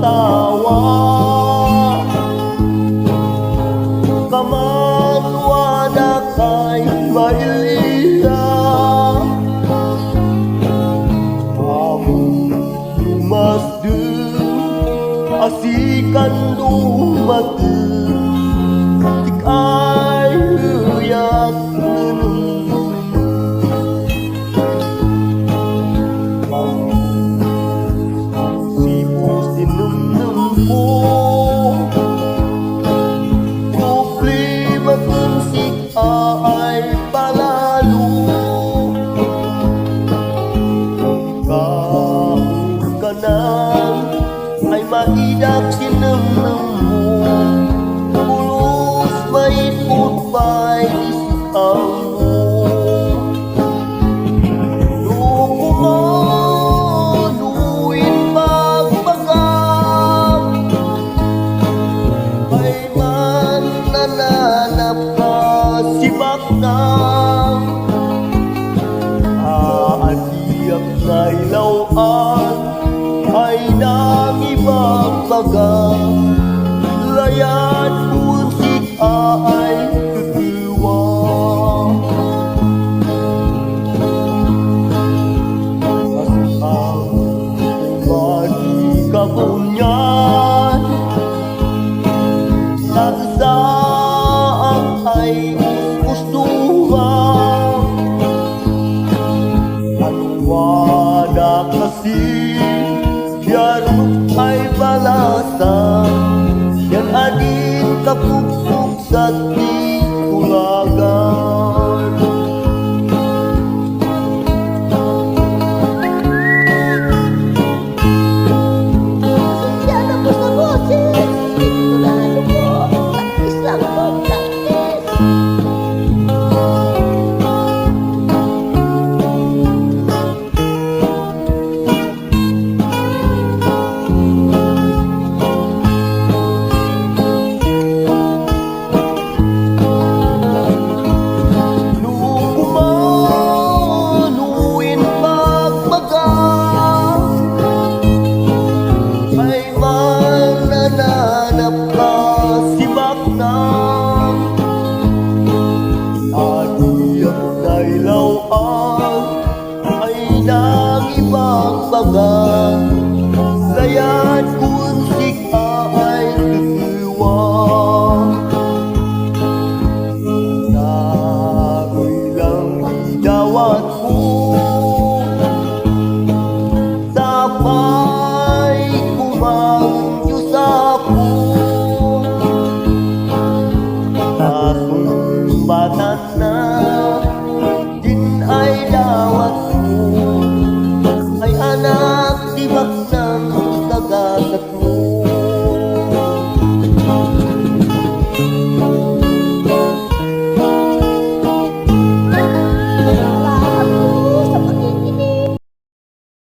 tawa kamanwada kay mailiya among lumasdu asikan lumatu tikay huyak ay palalo kahit ka na ay maidak sinamnam mo pulos may putbay isang mo lukumanuin magbagang ay man nananap ka sibak nang aadiyak na ilawaan ay nang ibang baga layan kunsit ay tutuwa kasi ang umadi kabunyan sa isaang ay wada kasi biar ay balasa yan adin kapupuk sa tulagan Sana po sa boses Tulado po Islam po ay nang ibang baga saya